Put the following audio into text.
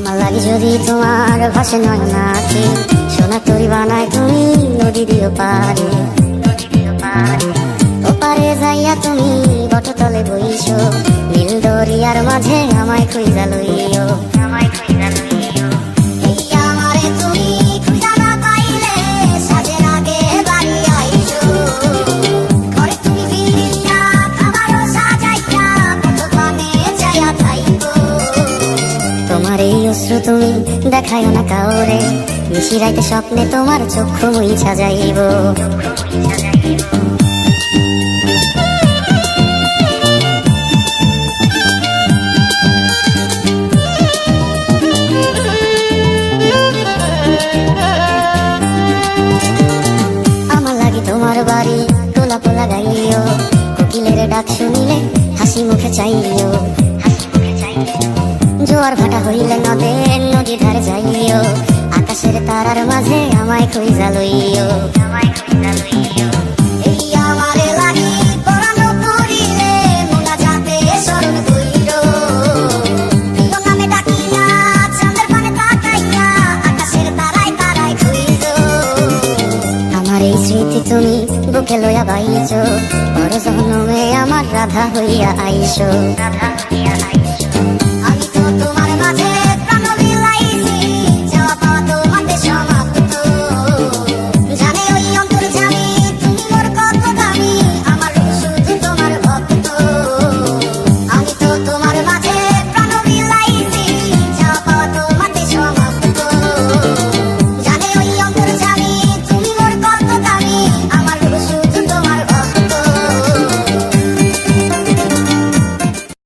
আমার লাগে যদি তোমার ভাসে নয় নাকি সোনা তরি বানায় তুমি নদী দিও পারে ওপারে যাইয়া তুমি বটতলে বইছো নীল দরিয়ার মাঝে আমায় খুঁজা লইও এই আমারে তুমি খুঁজা না পাইলে সাজের আগে বাড়ি আইছো ঘরে তুমি ফিরিয়া খাবারও সাজাইয়া কত পানে যাইয়া খাইবো তোমার এই অশ্রু তুমি দেখাইও না কাউরে নিশিরাইতে স্বপ্নে তোমার চক্ষু মুইছা যাইব আমার লাগি তোমার বাড়ি গোলাপ লাগাইও কোকিলের ডাক শুনিলে হাসি মুখে চাইও জোয়ার ভাটা হইলে নদীর ধারে যাইও আকাশের তারার মাঝে আমায় খুঁজা লইও এই আমারে লাগি পরানো করিলে মোনাজাতে স্মরণ কইরো প্রিয় নামে ডাকিয়া চাঁদের পানে তাকাইয়া আকাশের তারায় তারায় খুঁজো আমার এই স্মৃতি তুমি বুকে লইয়া বাইছো পর জন্মে আমার রাধা হইয়া আইসো